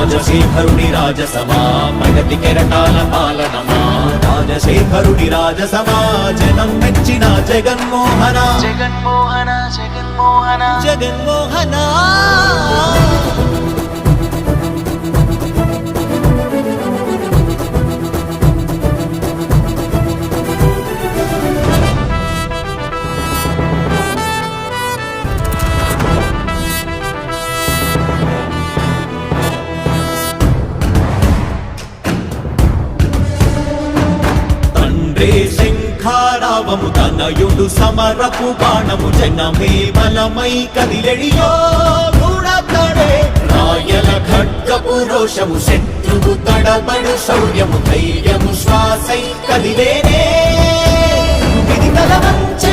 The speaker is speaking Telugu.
రాజశేఖరుడి రాజసమా ప్రగతి కెరటాల పాలనమా రాజశేఖరుడి రాజసమా జనం మెచ్చిన జగన్మోహన జగన్మోహన జగన్మోహన జగన్మోహన శంఖారావము తనయుడు సమరపు బాణము జనమే బలమై కదిలెడియో గూడతడే రాయల ఖడ్గపు రోషము శత్రువు తడబడు శౌర్యము ధైర్యము శ్వాసై కదిలేనే ఇది కలవంచ